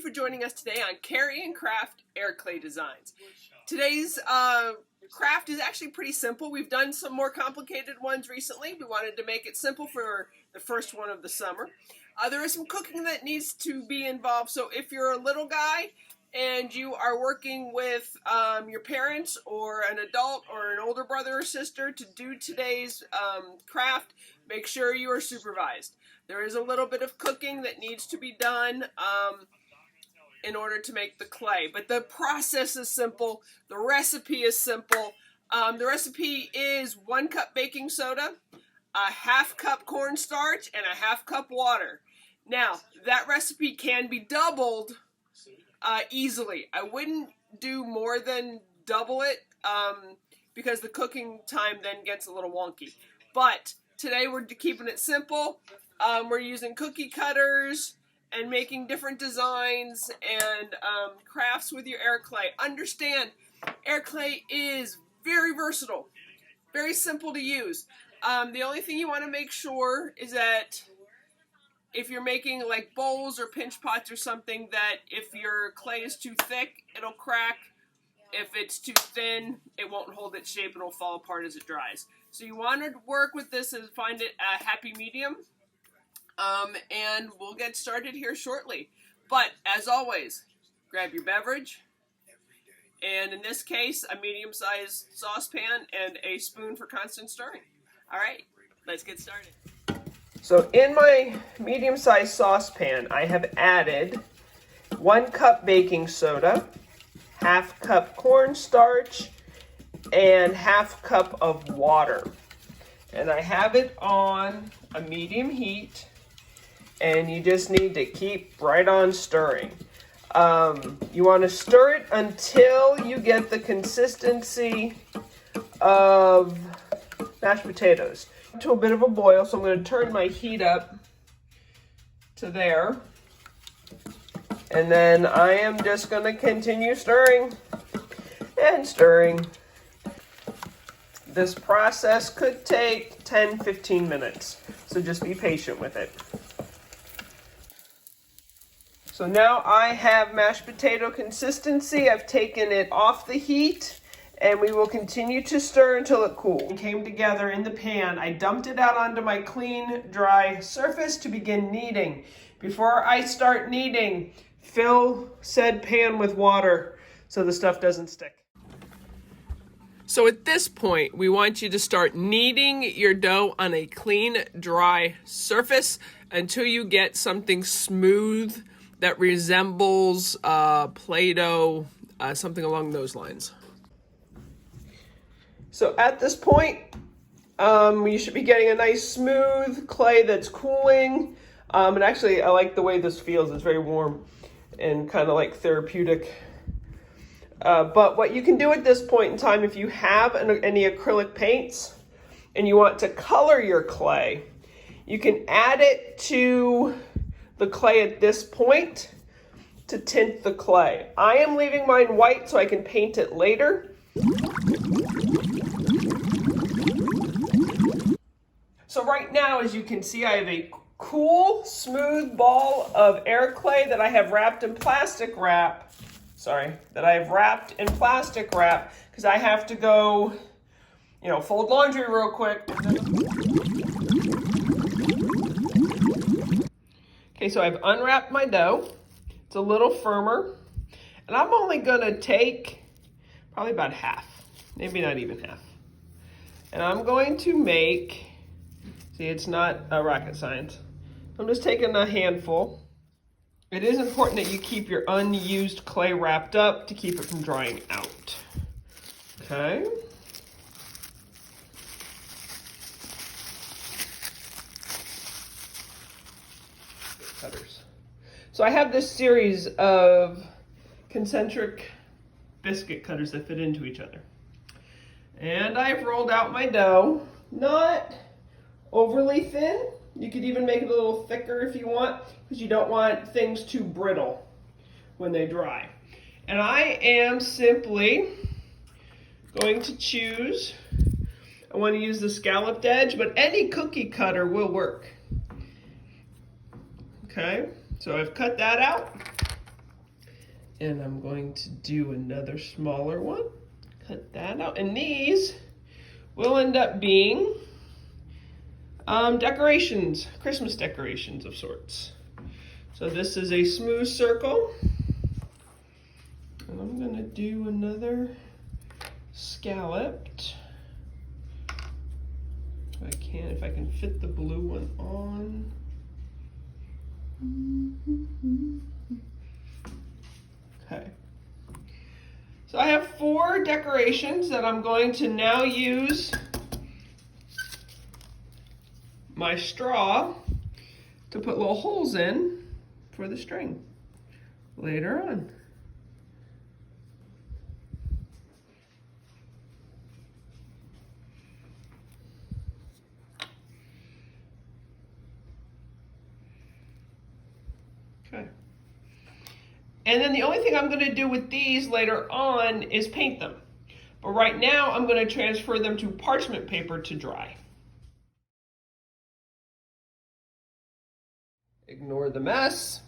for joining us today on Carry and Craft Air Clay Designs. Today's craft is actually pretty simple. We've done some more complicated ones recently. We wanted to make it simple for the first one of the summer. There is some cooking that needs to be involved, so if you're a little guy and you are working with your parents or an adult or an older brother or sister to do today's craft, make sure you are supervised. There is a little bit of cooking that needs to be done in order to make the clay, but the process is simple. The recipe is simple. The recipe is 1 cup baking soda, a 1/2 cup cornstarch, and a 1/2 cup water. Now, that recipe can be doubled easily. I wouldn't do more than double it because the cooking time then gets a little wonky. But today we're keeping it simple. We're using cookie cutters and making different designs and crafts with your air clay. Understand, air clay is very versatile, very simple to use. The only thing you want to make sure is that if you're making like bowls or pinch pots or something, that if your clay is too thick, it'll crack. If it's too thin, it won't hold its shape and it'll fall apart as it dries. So you want to work with this and find it a happy medium. And we'll get started here shortly. But as always, grab your beverage, and in this case, a medium-sized saucepan and a spoon for constant stirring. All right, let's get started. So in my medium-sized saucepan, I have added 1 cup baking soda, 1/2 cup cornstarch, and 1/2 cup of water. And I have it on a medium heat, and you just need to keep right on stirring. You want to stir it until you get the consistency of mashed potatoes. To a bit of a boil, so I'm going to turn my heat up to there. And then I am just going to continue stirring and stirring. This process could take 10-15 minutes, so just be patient with it. So now I have mashed potato consistency. I've taken it off the heat, and we will continue to stir until it cools. It came together in the pan. I dumped it out onto my clean, dry surface to begin kneading. Before I start kneading, fill said pan with water so the stuff doesn't stick. So at this point, we want you to start kneading your dough on a clean, dry surface until you get something smooth that resembles Play-Doh, something along those lines. So at this point, you should be getting a nice smooth clay that's cooling. And actually, I like the way this feels. It's very warm and kind of like therapeutic. But what you can do at this point in time, if you have any acrylic paints and you want to color your clay, you can add it to the clay at this point to tint the clay. I am leaving mine white so I can paint it later. So right now, as you can see, I have a cool, smooth ball of air clay that I have wrapped in plastic wrap. That I have wrapped in plastic wrap because I have to go, fold laundry real quick. Okay, so I've unwrapped my dough. It's a little firmer. And I'm only gonna take probably about half, maybe not even half. And I'm going to make, see, it's not a rocket science. I'm just taking a handful. It is important that you keep your unused clay wrapped up to keep it from drying out. Okay. Cutters. So I have this series of concentric biscuit cutters that fit into each other. And I've rolled out my dough, not overly thin. You could even make it a little thicker if you want, because you don't want things too brittle when they dry. And I am simply going to choose, I want to use the scalloped edge, but any cookie cutter will work. Okay, so I've cut that out. And I'm going to do another smaller one. Cut that out. And these will end up being decorations, Christmas decorations of sorts. So this is a smooth circle. And I'm gonna do another scalloped. If I can fit the blue one on. Okay. So I have 4 decorations that I'm going to now use my straw to put little holes in for the string later on. Okay. And then the only thing I'm going to do with these later on is paint them. But right now I'm going to transfer them to parchment paper to dry. Ignore the mess.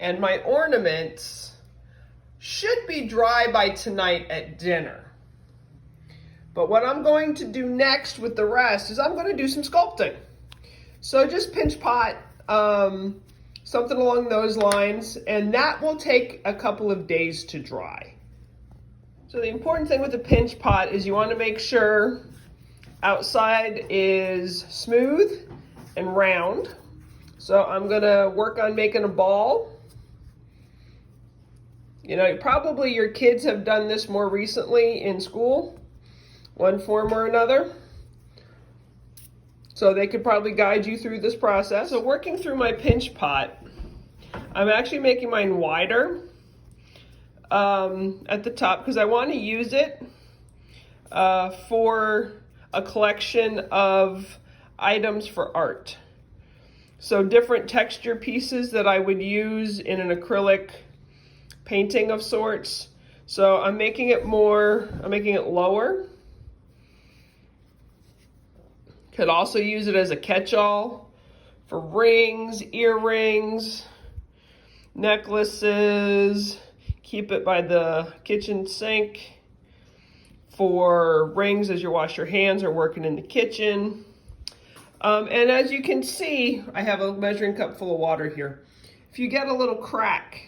And my ornaments should be dry by tonight at dinner. But what I'm going to do next with the rest is I'm going to do some sculpting. So just pinch pot, something along those lines, and that will take a couple of days to dry. So the important thing with the pinch pot is you want to make sure outside is smooth and round. So I'm going to work on making a ball. You know, probably your kids have done this more recently in school, one form or another. So they could probably guide you through this process. So working through my pinch pot, I'm actually making mine wider at the top because I want to use it for a collection of items for art. So different texture pieces that I would use in an acrylic painting of sorts. So I'm making it lower. Could also use it as a catch-all for rings, earrings, necklaces. Keep it by the kitchen sink for rings as you wash your hands or working in the kitchen. And as you can see, I have a measuring cup full of water here. If you get a little crack,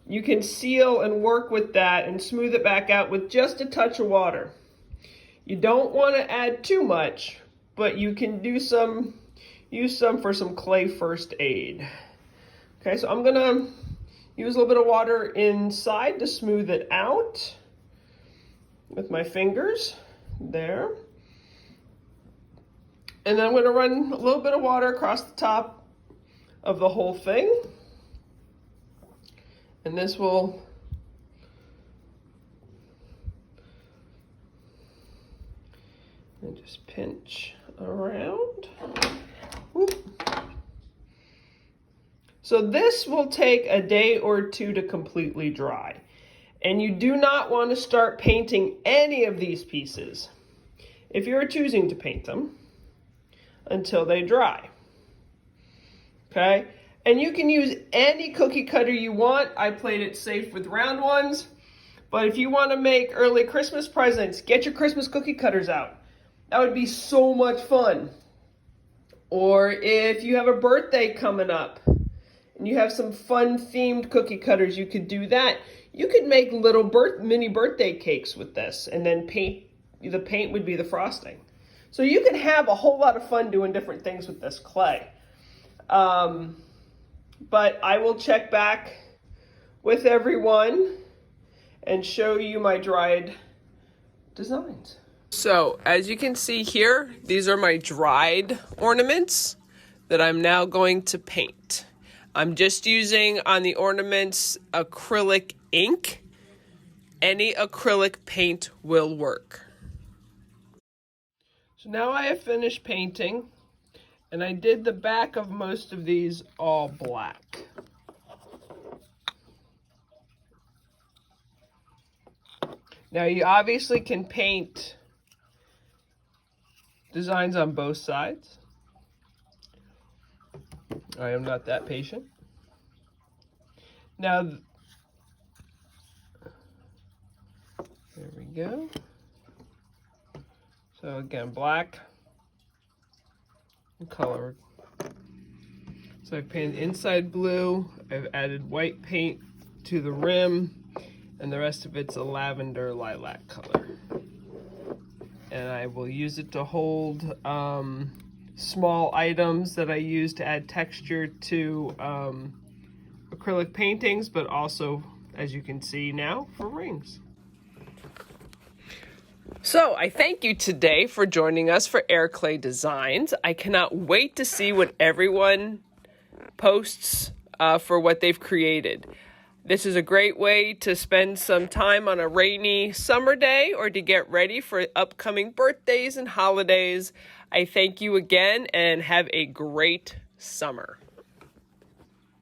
you can seal and work with that and smooth it back out with just a touch of water. You don't want to add too much, but you can use some for some clay first aid. Okay, so I'm gonna use a little bit of water inside to smooth it out with my fingers there. And then I'm gonna run a little bit of water across the top of the whole thing. And this will just pinch around. Whoop. So this will take a day or two to completely dry. And you do not want to start painting any of these pieces, if you're choosing to paint them, until they dry. Okay? And you can use any cookie cutter you want. I played it safe with round ones. But if you want to make early Christmas presents, get your Christmas cookie cutters out. That would be so much fun. Or if you have a birthday coming up and you have some fun themed cookie cutters, you could do that. You could make little mini birthday cakes with this and then the paint would be the frosting. So you can have a whole lot of fun doing different things with this clay. But I will check back with everyone and show you my dried designs. So as you can see here, these are my dried ornaments that I'm now going to paint. I'm just using on the ornaments acrylic ink. Any acrylic paint will work. So now I have finished painting, and I did the back of most of these all black. Now you obviously can paint designs on both sides. I am not that patient. Now go. So again, black and color. So I've painted inside blue, I've added white paint to the rim, and the rest of it's a lavender lilac color. And I will use it to hold small items that I use to add texture to acrylic paintings, but also, as you can see now, for rings. So I thank you today for joining us for Air Clay Designs. I cannot wait to see what everyone posts for what they've created. This is a great way to spend some time on a rainy summer day or to get ready for upcoming birthdays and holidays. I thank you again and have a great summer.